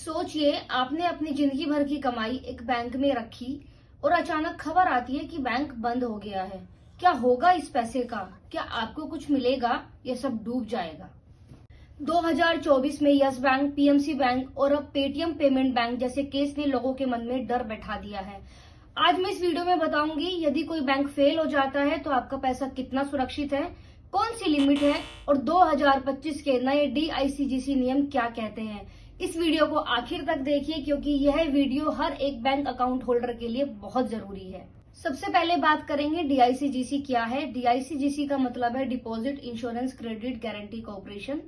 सोचिए आपने अपनी जिंदगी भर की कमाई एक बैंक में रखी और अचानक खबर आती है कि बैंक बंद हो गया है। क्या होगा इस पैसे का? क्या आपको कुछ मिलेगा या सब डूब जाएगा? 2024 में यस बैंक, पीएमसी बैंक और अब पेटीएम पेमेंट बैंक जैसे केस ने लोगों के मन में डर बैठा दिया है। आज मैं इस वीडियो में बताऊंगी यदि कोई बैंक फेल हो जाता है तो आपका पैसा कितना सुरक्षित है, कौन सी लिमिट है और 2025 के नए डीआईसीजीसी नियम क्या कहते हैं। इस वीडियो को आखिर तक देखिए क्योंकि यह वीडियो हर एक बैंक अकाउंट होल्डर के लिए बहुत जरूरी है। सबसे पहले बात करेंगे डीआईसीजीसी क्या है। डीआईसीजीसी का मतलब है deposit insurance credit guarantee corporation.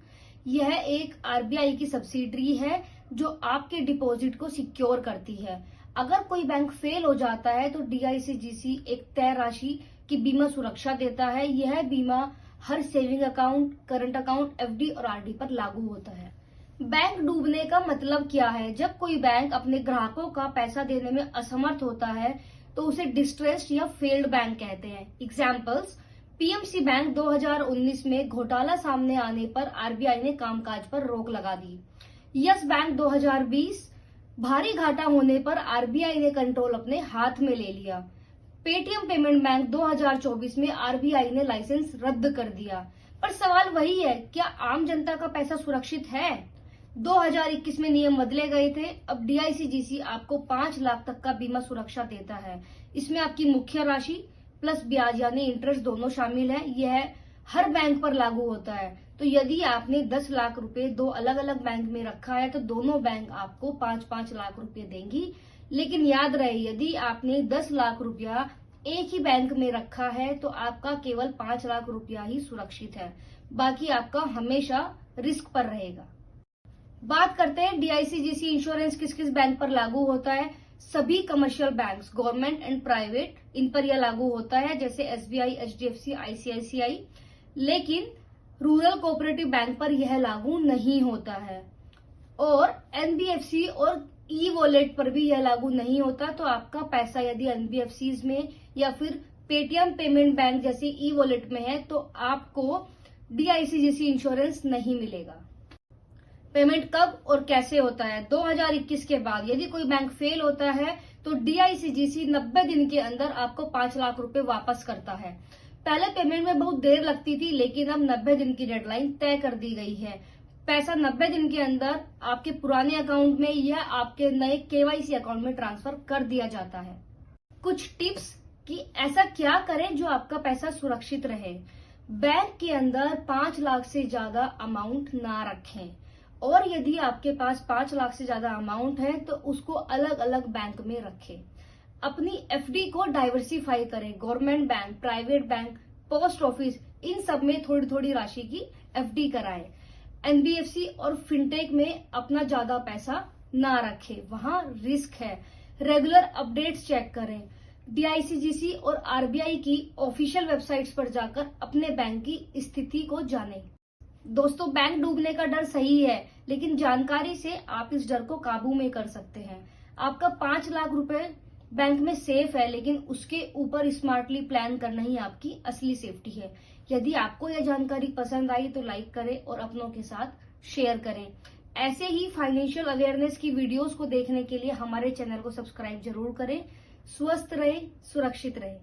यह एक आरबीआई की सब्सिडरी है जो आपके डिपॉजिट को सिक्योर करती है। अगर कोई बैंक फेल हो जाता है तो डीआईसीजीसी एक तय राशि की बीमा सुरक्षा देता है। यह बीमा हर saving account, current account, FD और आरडी पर लागू होता है। बैंक डूबने का मतलब क्या है? जब कोई बैंक अपने ग्राहकों का पैसा देने में असमर्थ होता है तो उसे डिस्ट्रेस्ड या फेल्ड बैंक कहते हैं। एग्जाम्पल्स: पीएमसी बैंक 2019 में घोटाला सामने आने पर आरबीआई ने कामकाज पर रोक लगा दी। यस बैंक 2020 भारी घाटा होने पर आरबीआई ने कंट्रोल अपने हाथ में ले लिया। पेटीएम पेमेंट बैंक 2024 में आरबीआई ने लाइसेंस रद्द कर दिया। पर सवाल वही है, क्या आम जनता का पैसा सुरक्षित है? 2021 में नियम बदले गए थे। अब डीआईसीजीसी आपको 5 लाख तक का बीमा सुरक्षा देता है। इसमें आपकी मुख्य राशि प्लस ब्याज यानी इंटरेस्ट दोनों शामिल है। यह हर बैंक पर लागू होता है। तो यदि आपने 10 लाख रुपए दो अलग अलग बैंक में रखा है तो दोनों बैंक आपको 5-5 लाख रुपए देंगी। लेकिन याद रहे, यदि आपने 10 लाख रुपया एक ही बैंक में रखा है तो आपका केवल 5 लाख रुपया ही सुरक्षित है, बाकी आपका हमेशा रिस्क पर रहेगा। बात करते हैं डीआईसीजीसी इंश्योरेंस किस किस बैंक पर लागू होता है। सभी commercial banks, government and private, इन पर यह लागू होता है, जैसे एसबीआई, एचडीएफसी, आईसीआईसीआई। लेकिन रूरल कोऑपरेटिव बैंक पर यह लागू नहीं होता है और एनबीएफसी और ई वॉलेट पर भी यह लागू नहीं होता। तो आपका पैसा यदि एनबीएफसी में या फिर पेटीएम पेमेंट बैंक जैसे ई वॉलेट में है तो आपको डीआईसीजीसी इंश्योरेंस नहीं मिलेगा। पेमेंट कब और कैसे होता है? 2021 के बाद यदि कोई बैंक फेल होता है तो डीआईसीजीसी 90 दिन के अंदर आपको 5 लाख रुपए वापस करता है। पहले पेमेंट में बहुत देर लगती थी, लेकिन अब 90 दिन की डेडलाइन तय कर दी गई है। पैसा 90 दिन के अंदर आपके पुराने अकाउंट में या आपके नए केवाईसी अकाउंट में ट्रांसफर कर दिया जाता है। कुछ टिप्स कि ऐसा क्या करें जो आपका पैसा सुरक्षित रहे। बैंक के अंदर 5 लाख से ज्यादा अमाउंट ना रखें और यदि आपके पास 5 लाख से ज्यादा अमाउंट है तो उसको अलग अलग बैंक में रखें। अपनी एफडी को डाइवर्सिफाई करें। Government bank, private bank, post office, इन सब में थोड़ी थोड़ी राशि की एफडी कराएं। एनबीएफसी और फिनटेक में अपना ज्यादा पैसा ना रखें, वहां रिस्क है। रेगुलर अपडेट्स चेक करें। डीआईसीजीसी और आरबीआई की ऑफिशियल वेबसाइट्स पर जाकर अपने बैंक की स्थिति को जानें। दोस्तों, बैंक डूबने का डर सही है, लेकिन जानकारी से आप इस डर को काबू में कर सकते हैं। आपका 5 लाख रुपए बैंक में सेफ है, लेकिन उसके ऊपर स्मार्टली प्लान करना ही आपकी असली सेफ्टी है। यदि आपको यह जानकारी पसंद आई तो लाइक करें और अपनों के साथ शेयर करें। ऐसे ही फाइनेंशियल अवेयरनेस की वीडियोस को देखने के लिए हमारे चैनल को सब्सक्राइब जरूर करें। स्वस्थ रहें, सुरक्षित रहें।